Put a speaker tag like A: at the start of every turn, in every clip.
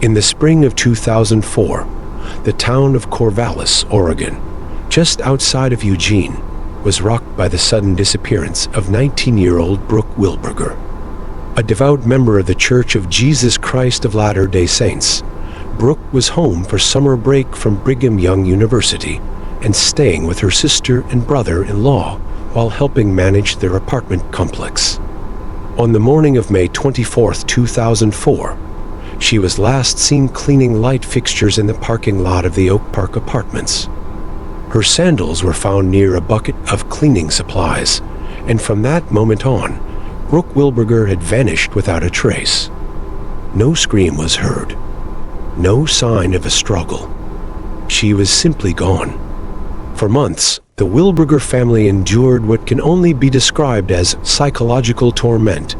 A: In the spring of 2004, the town of Corvallis, Oregon, just outside of Eugene, was rocked by the sudden disappearance of 19-year-old Brooke Wilberger. A devout member of the Church of Jesus Christ of Latter-day Saints, Brooke was home for summer break from Brigham Young University and staying with her sister and brother-in-law while helping manage their apartment complex. On the morning of May 24, 2004, she was last seen cleaning light fixtures in the parking lot of the Oak Park Apartments. Her sandals were found near a bucket of cleaning supplies, and from that moment on, Brooke Wilberger had vanished without a trace. No scream was heard. No sign of a struggle. She was simply gone. For months, the Wilberger family endured what can only be described as psychological torment,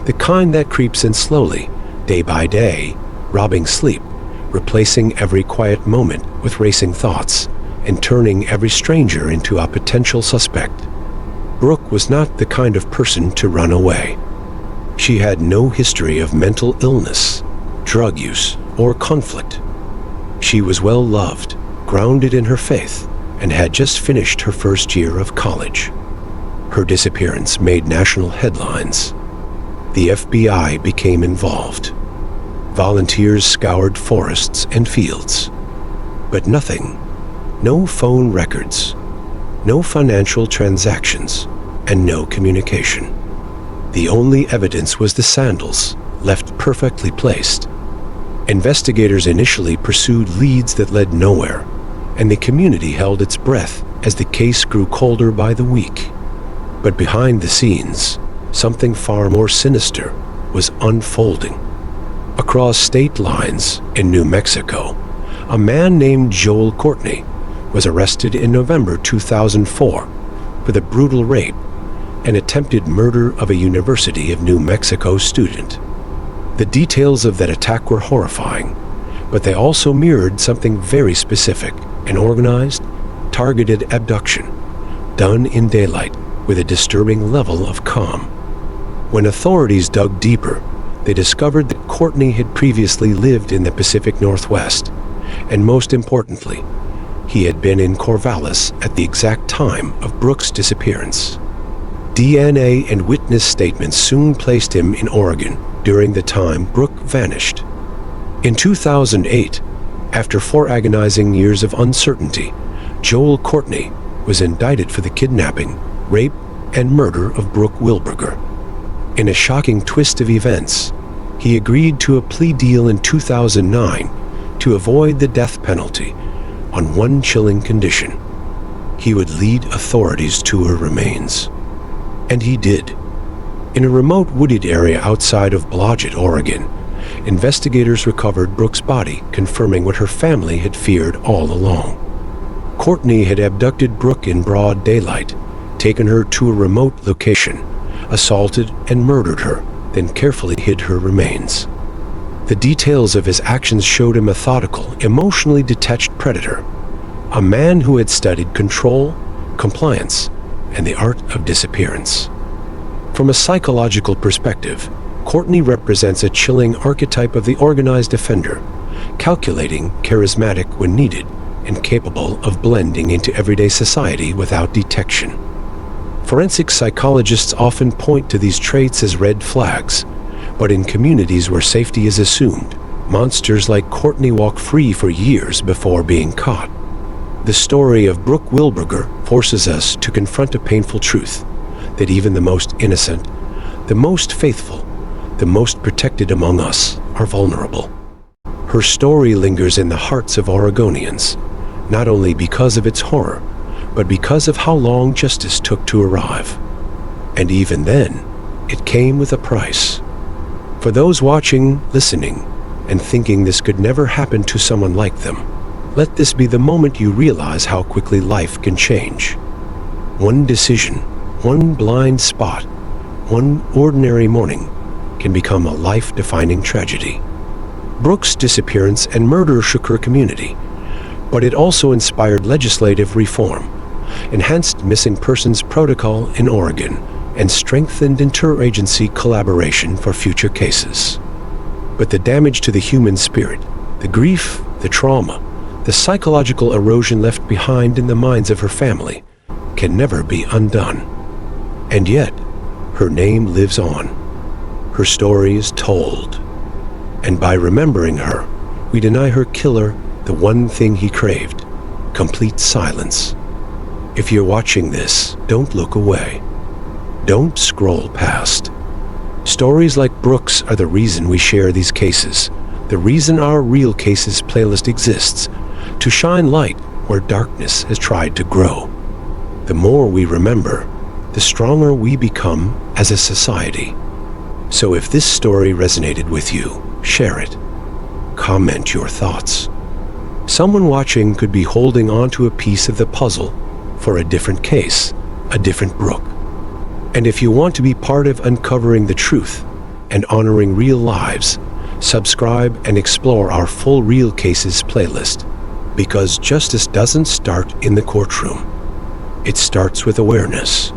A: the kind that creeps in slowly, day by day, robbing sleep, replacing every quiet moment with racing thoughts, and turning every stranger into a potential suspect. Brooke was not the kind of person to run away. She had no history of mental illness, drug use, or conflict. She was well loved, grounded in her faith, and had just finished her first year of college. Her disappearance made national headlines. The FBI became involved. Volunteers scoured forests and fields. But nothing. No phone records. No financial transactions. And no communication. The only evidence was the sandals, left perfectly placed. Investigators initially pursued leads that led nowhere, and the community held its breath as the case grew colder by the week. But behind the scenes, something far more sinister was unfolding. Across state lines in New Mexico, a man named Joel Courtney was arrested in November 2004 for the brutal rape and attempted murder of a University of New Mexico student. The details of that attack were horrifying, but they also mirrored something very specific: an organized, targeted abduction, done in daylight with a disturbing level of calm. When authorities dug deeper, they discovered that Courtney had previously lived in the Pacific Northwest, and most importantly, he had been in Corvallis at the exact time of Brooke's disappearance. DNA and witness statements soon placed him in Oregon during the time Brooke vanished. In 2008, after 4 agonizing years of uncertainty, Joel Courtney was indicted for the kidnapping, rape, and murder of Brooke Wilberger. In a shocking twist of events, he agreed to a plea deal in 2009 to avoid the death penalty on one chilling condition: he would lead authorities to her remains. And he did. In a remote wooded area outside of Blodgett, Oregon, investigators recovered Brooke's body, confirming what her family had feared all along. Courtney had abducted Brooke in broad daylight, taken her to a remote location, assaulted and murdered her, then carefully hid her remains. The details of his actions showed a methodical, emotionally detached predator, a man who had studied control, compliance, and the art of disappearance. From a psychological perspective, Courtney represents a chilling archetype of the organized offender, calculating, charismatic when needed, and capable of blending into everyday society without detection. Forensic psychologists often point to these traits as red flags, but in communities where safety is assumed, monsters like Courtney walk free for years before being caught. The story of Brooke Wilberger forces us to confront a painful truth: that even the most innocent, the most faithful, the most protected among us are vulnerable. Her story lingers in the hearts of Oregonians, not only because of its horror, but because of how long justice took to arrive. And even then, it came with a price. For those watching, listening, and thinking this could never happen to someone like them, let this be the moment you realize how quickly life can change. One decision, one blind spot, one ordinary morning can become a life-defining tragedy. Brooke's disappearance and murder shook her community, but it also inspired legislative reform, enhanced missing persons protocol in Oregon, and strengthened interagency collaboration for future cases. But the damage to the human spirit, the grief, the trauma, the psychological erosion left behind in the minds of her family can never be undone. And yet, her name lives on. Her story is told. And by remembering her, we deny her killer the one thing he craved: complete silence. If you're watching this, don't look away. Don't scroll past. Stories like Brooke's are the reason we share these cases, the reason our Real Cases playlist exists, to shine light where darkness has tried to grow. The more we remember, the stronger we become as a society. So if this story resonated with you, share it. Comment your thoughts. Someone watching could be holding on to a piece of the puzzle for a different case, a different Brooke. And if you want to be part of uncovering the truth and honoring real lives, subscribe and explore our full Real Cases playlist. Because justice doesn't start in the courtroom. It starts with awareness.